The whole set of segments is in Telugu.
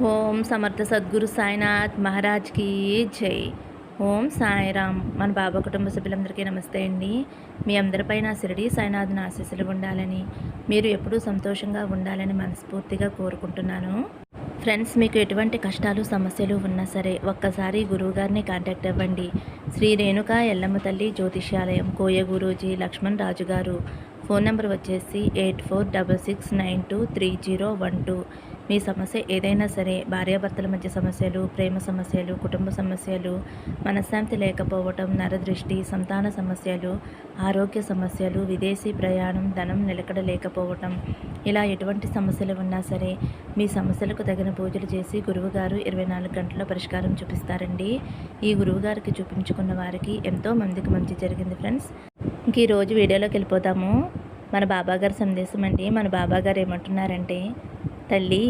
ఓం సమర్థ సద్గురు సాయినాథ్ మహారాజ్కి జై. ఓం సాయిరామ్. మన బాబా కుటుంబ సభ్యులందరికీ నమస్తే అండి. మీ అందరిపైన షిరిడి సాయినాథ్ ఆశీస్సులు ఉండాలని, మీరు ఎప్పుడూ సంతోషంగా ఉండాలని మనస్ఫూర్తిగా కోరుకుంటున్నాను. ఫ్రెండ్స్, మీకు ఎటువంటి కష్టాలు సమస్యలు ఉన్నా సరే ఒక్కసారి గురువుగారిని కాంటాక్ట్ అవ్వండి. శ్రీ రేణుకా ఎల్లమ్మ తల్లి జ్యోతిష్యాలయం, కోయ గురూజీ లక్ష్మణ్ రాజు గారు. ఫోన్ నెంబర్ వచ్చేసి 8466923012. మీ సమస్య ఏదైనా సరే, భార్యాభర్తల మధ్య సమస్యలు, ప్రేమ సమస్యలు, కుటుంబ సమస్యలు, మనశ్శాంతి లేకపోవటం, నరదృష్టి, సంతాన సమస్యలు, ఆరోగ్య సమస్యలు, విదేశీ ప్రయాణం, ధనం నిలకడ లేకపోవటం, ఇలా ఎటువంటి సమస్యలు ఉన్నా సరే మీ సమస్యలకు తగిన పూజలు చేసి గురువుగారు 24 గంటల్లో పరిష్కారం చూపిస్తారండి. ఈ గురువుగారికి చూపించుకున్న వారికి ఎంతో మందికి మంచి జరిగింది ఫ్రెండ్స్. ఇంక ఈరోజు వీడియోలోకి వెళ్ళిపోతాము. మన బాబాగారి సందేశం అండి. మన బాబాగారు ఏమంటున్నారంటే, తల్లి,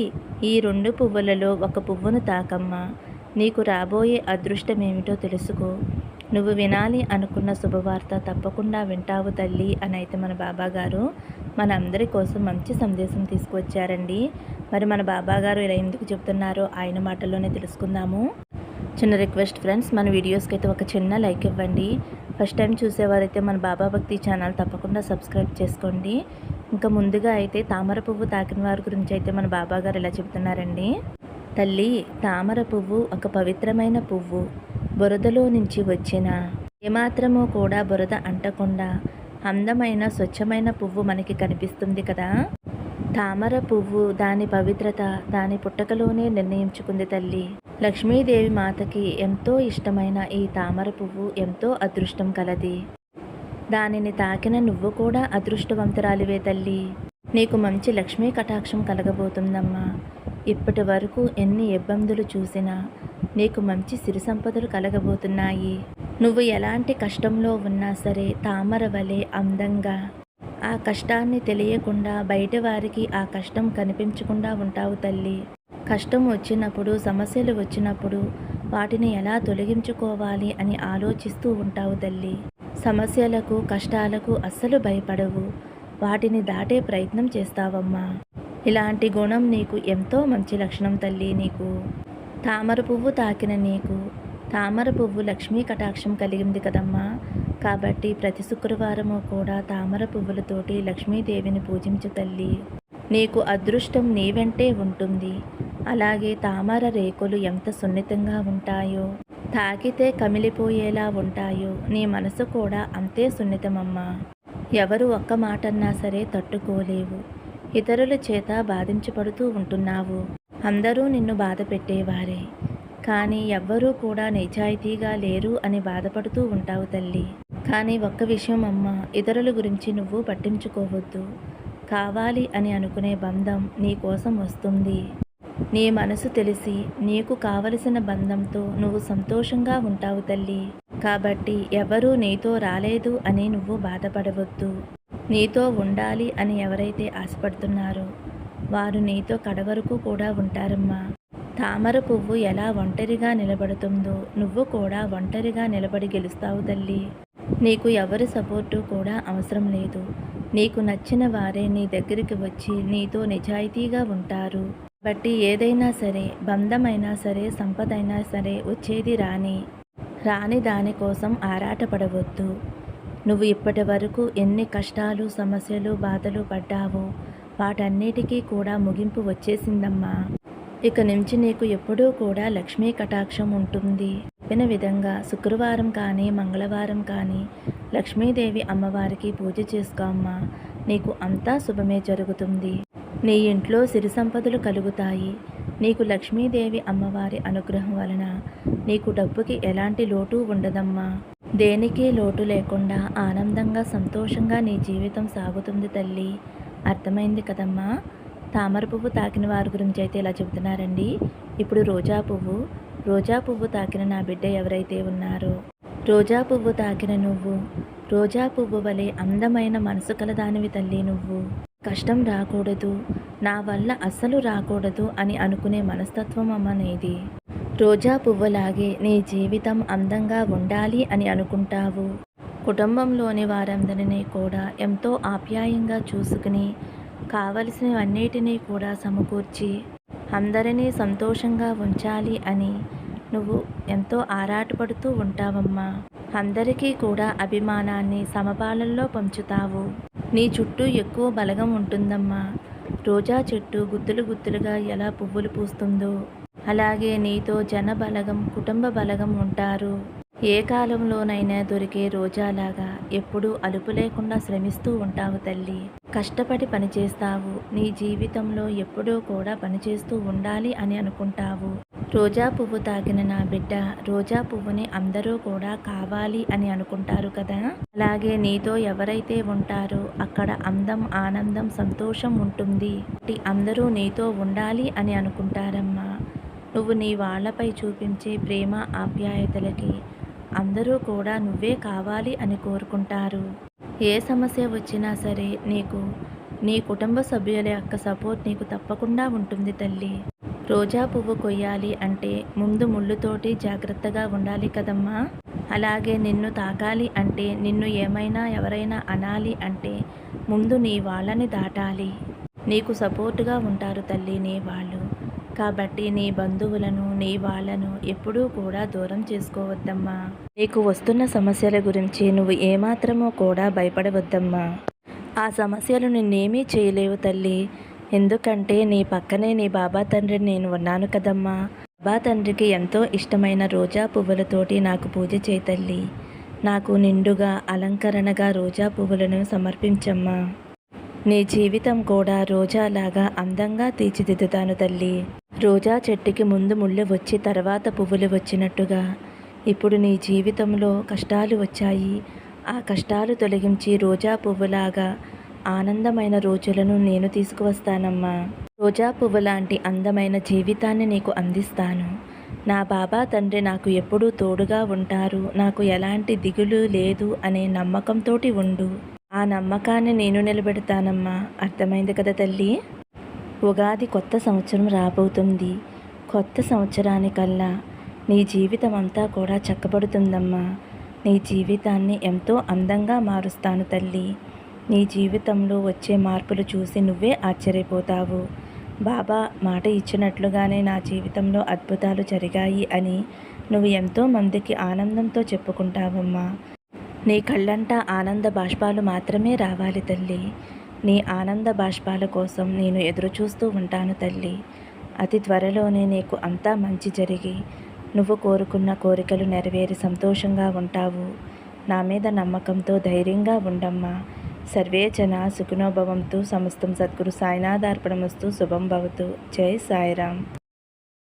ఈ 2 పువ్వులలో ఒక పువ్వును తాకమ్మా. నీకు రాబోయే అదృష్టం ఏమిటో తెలుసుకో. నువ్వు వినాలి అనుకున్న శుభవార్త తప్పకుండా వింటావు తల్లి అని అయితే మన బాబాగారు మన అందరి కోసం మంచి సందేశం తీసుకువచ్చారండి. మరి మన బాబాగారు ఇలా ఎందుకు చెప్తున్నారో ఆయన మాటల్లోనే తెలుసుకుందాము. చిన్న రిక్వెస్ట్ ఫ్రెండ్స్, మన వీడియోస్కి అయితే ఒక చిన్న లైక్ ఇవ్వండి. ఫస్ట్ టైం చూసేవారైతే మన బాబా భక్తి ఛానల్ తప్పకుండా సబ్స్క్రైబ్ చేసుకోండి. ఇంకా ముందుగా అయితే తామర పువ్వు తాకిన వారి గురించి అయితే మన బాబాగారు ఇలా చెప్తున్నారండి. తల్లి, తామర పువ్వు ఒక పవిత్రమైన పువ్వు. బురదలో నుంచి వచ్చిన ఏమాత్రమో కూడా బురద అంటకుండా అందమైన స్వచ్ఛమైన పువ్వు మనకి కనిపిస్తుంది కదా. తామర పువ్వు దాని పవిత్రత దాని పుట్టకలోనే నిర్ణయించుకుంది తల్లి. లక్ష్మీదేవి మాతకి ఎంతో ఇష్టమైన ఈ తామర పువ్వు ఎంతో అదృష్టం కలది. దానిని తాకిన నువ్వు కూడా అదృష్టవంతురాలివే తల్లి. నీకు మంచి లక్ష్మీ కటాక్షం కలగబోతుందమ్మా. ఇప్పటి వరకు ఎన్ని ఇబ్బందులు చూసినా నీకు మంచి సిరి సంపదలు కలగబోతున్నాయి. నువ్వు ఎలాంటి కష్టంలో ఉన్నా సరే తామర వలె అందంగా, ఆ కష్టాన్ని తెలియకుండా బయట వారికి ఆ కష్టం కనిపించకుండా ఉంటావు తల్లి. కష్టం వచ్చినప్పుడు, సమస్యలు వచ్చినప్పుడు వాటిని ఎలా తొలగించుకోవాలి అని ఆలోచిస్తూ ఉంటావు తల్లి. సమస్యలకు, కష్టాలకు అస్సలు భయపడవు. వాటిని దాటే ప్రయత్నం చేస్తావమ్మా. ఇలాంటి గుణం నీకు ఎంతో మంచి లక్షణం తల్లి. నీకు తామర పువ్వు తాకిన నీకు తామర పువ్వు లక్ష్మీ కటాక్షం కలిగింది కదమ్మా. కాబట్టి ప్రతి శుక్రవారము కూడా తామర పువ్వులతోటి లక్ష్మీదేవిని పూజించు తల్లి. నీకు అదృష్టం నీ వెంటే ఉంటుంది. అలాగే తామర రేకులు ఎంత సున్నితంగా ఉంటాయో, తాకితే కమిలిపోయేలా ఉంటాయో, నీ మనసు కూడా అంతే సున్నితమమ్మా. ఎవరు ఒక్క మాటన్నా సరే తట్టుకోలేవు. ఇతరుల చేత బాధించబడుతూ ఉంటున్నావు. అందరూ నిన్ను బాధ పెట్టేవారే, కానీ ఎవ్వరూ కూడా నిజాయితీగా లేరు అని బాధపడుతూ ఉంటావు తల్లి. కానీ ఒక్క విషయం అమ్మ, ఇతరుల గురించి నువ్వు పట్టించుకోవద్దు. కావాలి అని అనుకునే బంధం నీ కోసం వస్తుంది. నీ మనసు తెలిసి నీకు కావలసిన బంధంతో నువ్వు సంతోషంగా ఉంటావు తల్లి. కాబట్టి ఎవరూ నీతో రాలేదు అని నువ్వు బాధపడవద్దు. నీతో ఉండాలి అని ఎవరైతే ఆశపడుతున్నారో వారు నీతో కడవరకు కూడా ఉంటారమ్మా. తామర పువ్వు ఎలా ఒంటరిగా నిలబడుతుందో నువ్వు కూడా ఒంటరిగా నిలబడి గెలుస్తావు తల్లి. నీకు ఎవరి సపోర్టు కూడా అవసరం లేదు. నీకు నచ్చిన వారే నీ దగ్గరికి వచ్చి నీతో నిజాయితీగా ఉంటారు. బట్టి ఏదైనా సరే, బంధమైనా సరే, సంపదైనా సరే వచ్చేది రాని దానికోసం ఆరాటపడవద్దు. నువ్వు ఇప్పటి వరకు ఎన్ని కష్టాలు, సమస్యలు, బాధలు పడ్డావో వాటన్నిటికీ కూడా ముగింపు వచ్చేసిందమ్మా. ఇక నుంచి నీకు ఎప్పుడూ కూడా లక్ష్మీ కటాక్షం ఉంటుంది. చెప్పిన విధంగా శుక్రవారం కానీ, మంగళవారం కానీ లక్ష్మీదేవి అమ్మవారికి పూజ చేసుకోమ్మా. నీకు అంతా శుభమే జరుగుతుంది. నీ ఇంట్లో సిరి సంపదలు కలుగుతాయి. నీకు లక్ష్మీదేవి అమ్మవారి అనుగ్రహం వలన నీకు డబ్బుకి ఎలాంటి లోటు ఉండదమ్మా. దేనికి లోటు లేకుండా ఆనందంగా, సంతోషంగా నీ జీవితం సాగుతుంది తల్లి. అర్థమైంది కదమ్మా. తామర పువ్వు తాకిన వారి గురించి అయితే ఇలా చెబుతున్నారండి. ఇప్పుడు రోజా పువ్వు తాకిన నా బిడ్డ ఎవరైతే ఉన్నారో, రోజా పువ్వు తాకిన నువ్వు రోజా పువ్వు వలె అందమైన మనసు కలదానివి తల్లి. నువ్వు కష్టం రాకూడదు, నా వల్ల అస్సలు రాకూడదు అని అనుకునే మనస్తత్వం అమ్మ నీది. రోజా పువ్వులాగే నీ జీవితం అందంగా ఉండాలి అని అనుకుంటావు. కుటుంబంలోని వారందరినీ కూడా ఎంతో ఆప్యాయంగా చూసుకుని కావలసినవన్నిటినీ కూడా సమకూర్చి అందరినీ సంతోషంగా ఉంచాలి అని నువ్వు ఎంతో ఆరాటపడుతూ ఉంటావమ్మా. అందరికీ కూడా అభిమానాన్ని సమపాలల్లో పంచుతావు. నీ చుట్టూ ఎక్కువ బలగం ఉంటుందమ్మా. రోజా చెట్టు గుత్తులు గుత్తులుగా ఎలా పువ్వులు పూస్తుందో అలాగే నీతో జన బలగం, కుటుంబ బలగం ఉంటారు. ఏ కాలంలోనైనా దొరికే రోజాలాగా ఎప్పుడూ అలుపు లేకుండా శ్రమిస్తూ ఉంటావు తల్లి. కష్టపడి పనిచేస్తావు. నీ జీవితంలో ఎప్పుడూ కూడా పనిచేస్తూ ఉండాలి అని అనుకుంటావు. రోజా పువ్వు తాకిన నా బిడ్డ రోజా పువ్వుని అందరూ కూడా కావాలి అని అనుకుంటారు కదా. అలాగే నీతో ఎవరైతే ఉంటారో అక్కడ అందం, ఆనందం, సంతోషం ఉంటుంది. అందరూ నీతో ఉండాలి అని అనుకుంటారమ్మా. నువ్వు నీ వాళ్ళపై చూపించే ప్రేమ, ఆప్యాయతలకి అందరూ కూడా నువ్వే కావాలి అని కోరుకుంటారు. ఏ సమస్య వచ్చినా సరే నీ కుటుంబ సభ్యుల యొక్క సపోర్ట్ నీకు తప్పకుండా ఉంటుంది తల్లి. రోజా పువ్వు కొయ్యాలి అంటే ముందు ముళ్ళుతోటి జాగ్రత్తగా ఉండాలి కదమ్మా. అలాగే నిన్ను తాకాలి అంటే, నిన్ను ఏమైనా ఎవరైనా అనాలి అంటే ముందు నీ వాళ్ళని దాటాలి. నీకు సపోర్టుగా ఉంటారు తల్లి నీ వాళ్ళు. కాబట్టి నీ బంధువులను, నీ వాళ్ళను ఎప్పుడూ కూడా దూరం చేసుకోవద్దమ్మా. నీకు వస్తున్న సమస్యల గురించి నువ్వు ఏమాత్రమో కూడా భయపడవద్దమ్మా. ఆ సమస్యలు నిన్నేమీ చేయలేవు తల్లి. ఎందుకంటే నీ పక్కనే నీ బాబా తండ్రిని నేను ఉన్నాను కదమ్మా. బాబా తండ్రికి ఎంతో ఇష్టమైన రోజా పువ్వులతోటి నాకు పూజ చేయి తల్లి. నాకు నిండుగా అలంకరణగా రోజా పువ్వులను సమర్పించమ్మా. నీ జీవితం కూడా రోజాలాగా అందంగా తీర్చిదిద్దుతాను తల్లి. రోజా చెట్టుకి ముందు ముళ్ళు వచ్చి తర్వాత పువ్వులు వచ్చినట్టుగా ఇప్పుడు నీ జీవితంలో కష్టాలు వచ్చాయి. ఆ కష్టాలు తొలగించి రోజా పువ్వులాగా ఆనందమైన రోజులను నేను తీసుకువస్తానమ్మా. రోజా పువ్వు లాంటి అందమైన జీవితాన్ని నీకు అందిస్తాను. నా బాబా తండ్రి నాకు ఎప్పుడూ తోడుగా ఉంటారు. నాకు ఎలాంటి దిగులు లేదు అనే నమ్మకంతోటి ఉండు. ఆ నమ్మకాన్ని నేను నిలబెడతానమ్మా. అర్థమైంది కదా తల్లి. ఉగాది కొత్త సంవత్సరం రాబోతుంది. కొత్త సంవత్సరానికల్లా నీ జీవితం అంతా కూడా చక్కబడుతుందమ్మా. నీ జీవితాన్ని ఎంతో అందంగా మారుస్తాను తల్లి. నీ జీవితంలో వచ్చే మార్పులు చూసి నువ్వే ఆశ్చర్యపోతావు. బాబా మాట ఇచ్చినట్లుగానే నా జీవితంలో అద్భుతాలు జరిగాయి అని నువ్వు ఎంతో మందికి ఆనందంతో చెప్పుకుంటావమ్మా. నీ కళ్ళంట ఆనంద బాష్పాలు మాత్రమే రావాలి తల్లి. నీ ఆనంద బాష్పాల కోసం నేను ఎదురు చూస్తూ ఉంటాను తల్లి. అతి త్వరలోనే నీకు అంతా మంచి జరిగి నువ్వు కోరుకున్న కోరికలు నెరవేరి సంతోషంగా ఉంటావు. నా మీద నమ్మకంతో ధైర్యంగా ఉండమ్మా. సర్వే జన సుఖినో భవంతు. సమస్తం సద్గురు సాయినాథార్పణమస్తు. శుభం భవతు. జై సాయిరామ్.